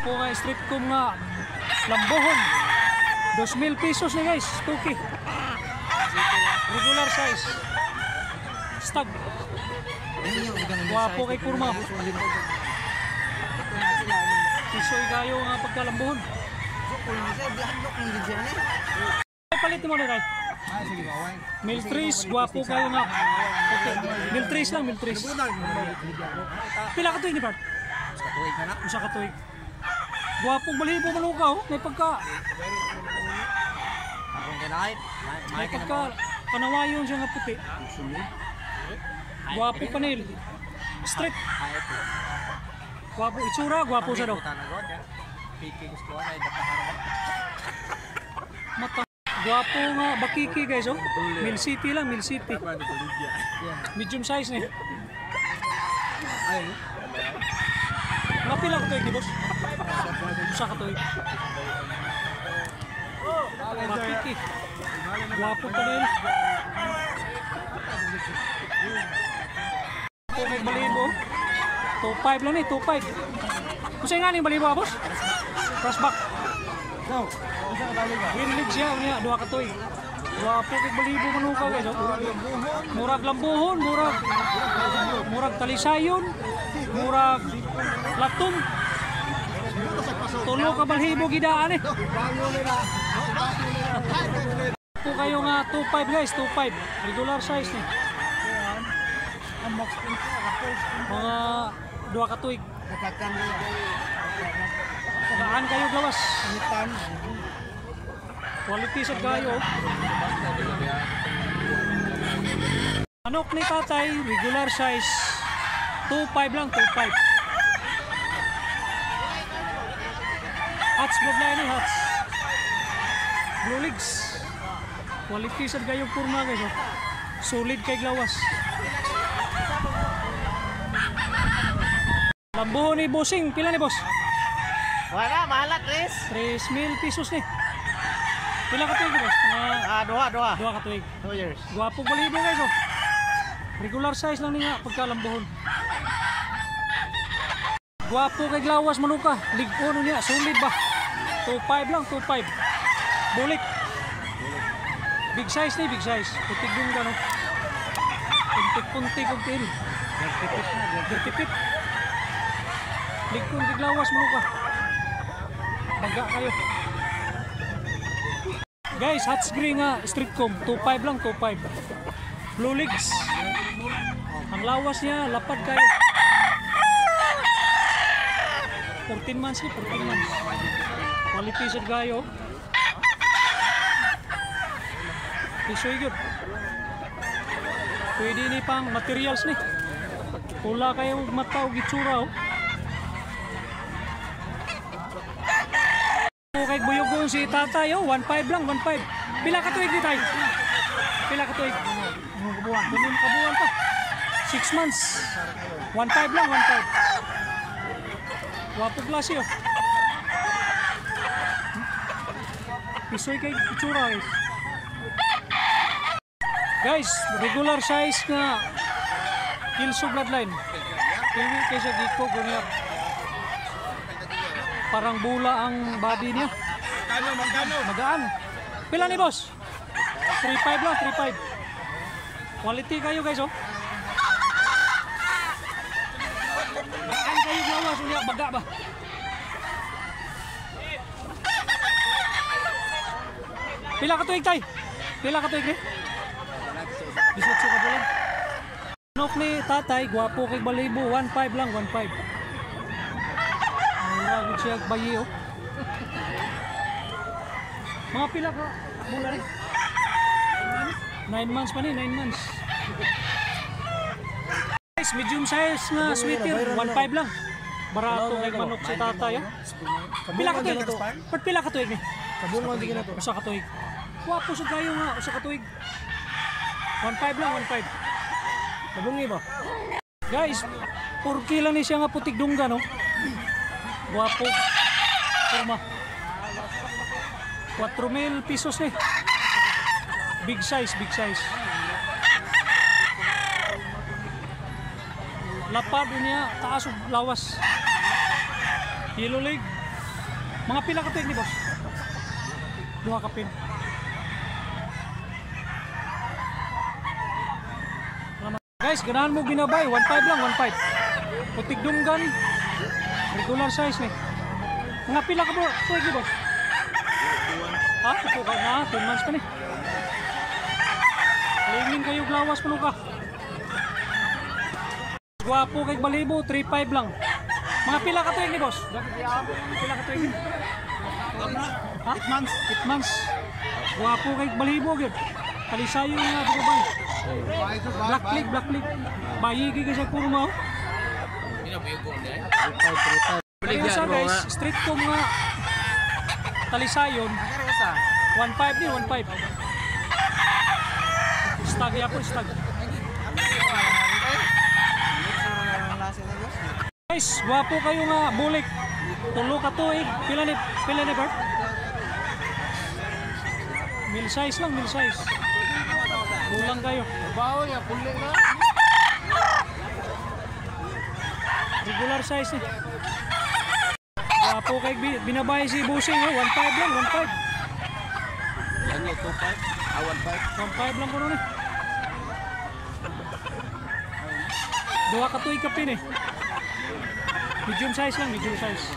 Po nga street ko nga lambohon. 2,000 pesos ni guys, tuki. Regular size. Stag. Guwapo kay kurma. Pisoy gayo nga pagkalambohon. Palit mo na kay. Miltris, guwapo kayo nga. Okay. Miltris lang, miltris. Pila ka tuig ni Bart? Usa ka tuig. Guwapong balibo malukaw. May pagka panawayon siya nga puti. Guwapo panil. Straight. Guwapo itsura, guwapo siya daw. Mata. Guwapo nga bakiki guys oh. Mill City lang, Mill City. Medium size ni. Napila ka tuig ni boss? Usa ka tuig. Bakiki. Guwapo pa rin. Okay, balibo. 2.5 lang ni, 2.5. Kusay nga ning balibo boss? Crossback. No. Winlig siya niya, duha ka tuig. Guwapo kay balibo manuka guys. Murag lambuhon, murag talisayon, murag latum. Tulo ka balhibo gidaan eh. Po kayo nga 2.5 guys, 2.5. Regular size ni. Mga duha ka tuig. Saan kayo gawas? Quality sa gayo. Manok ni tatay, regular size. 2.5 lang, 2.5. Hats bloodline ni hats. Blue legs. Quality sa gayo kurma guys. Solid kay glawas. Lambuhon ni bossing, pila ni boss? Wala, mahalat Chris. 3,000 pesos ni. Pila ka tuig boss? Dua Dua ka tuig. 2 years. Guwapong balibo guys oh. Regular size lang niya pagkalambuhon. Guwapo kay glawas manuka. Ligon niya, solid ba? 2.5 lang, 2.5. Bulik. Big size ni, big size. Putig yung gano'n. Puntik-puntik og tin. Gertipit. Ligon kay glawas manuka. Baga kayo. Guys, hot spring nga street comb, 2.5 lang, 2.5. Blue legs. Ang lawas niya, lapad kayo. 14 months ni, 14 months. Quality sa gayo. Pisoy good. Pwede ni pang materials ni. Pula kayo mata o gitsura oh. Kay buyog si tatay oh, 1.5 lang, 1.5. Pila ka tuig ni tay? Pila ka tuig? Kabuan. Bunun kabuan pa. 6 months. 1.5 lang, 1.5. Wapo klase oh. Pisoy kay itsura guys. Guys, regular size nga Kilso bloodline. Pili kay siya giko gunya. Parang bula ang body niya. Magaan. Pila ni boss? 3.5 lang, 3.5. Quality kayo guys oh. Magaan kayo gawas unya baga ba? Pila ka tuig tay? Pila ka tuig ni? 18 ka bulan. Manok ni tatay, guwapo kay balibo, 1.5 lang, 1.5. Ang siya bayi oh. Mga pila ka mula rin. 9 months pa ni, 9 months. Guys, medium size na sweeter, 1.5 lang. Barato kay manok si tatay oh. Pila ka tuig? Pila ka tuig ni? Kabungon di na to. Usa ka tuig. Guwapo sa kayo nga, usa ka tuig. 1.5 lang, 1.5. Kabungi ba? Guys, 4 kilo ni siya nga putig dungga no. Guwapo. Kurma. 4,000 pesos ni. Big size, big size. Lapad niya, taas ug lawas. Yellow leg, Mga pila ka tuig ni boss? Duha ka pin. Guys, ganahan mo ginabay, 1.5 lang, 1.5. Putig dunggan. Regular size ni. Mga pila ka bro, tuig ni boss? Ha? Ito ka na, 10 months pa ni. Lingin kayo glawas pa ka. Gwapo kay balibo, 3.5 lang. Mga pila ka tuig ni boss? Pila ka tuig ni? Ha? 8 months. 8 months. Gwapo kay balibo gyud. Kalisayo nga bugabay. Black League. Bayigi ka sa kurma. Kaya sa guys, street ko mga talisayon. 1.5 ni, 1.5. Stag ya po, stag. Guys, gwapo kayo nga bulik. Tulo ka to eh. Pila ni Bert? Mil size lang, mil size. Kulang kayo. Bawo ya, pulik na. Regular size eh. Gwapo kay binabay si Busing oh. 1.5 lang, 1.5. Yan yung 2.5. 1.5. 1.5 lang ko nun eh. Duha ka to ikapin eh. Medium size lang, medium size.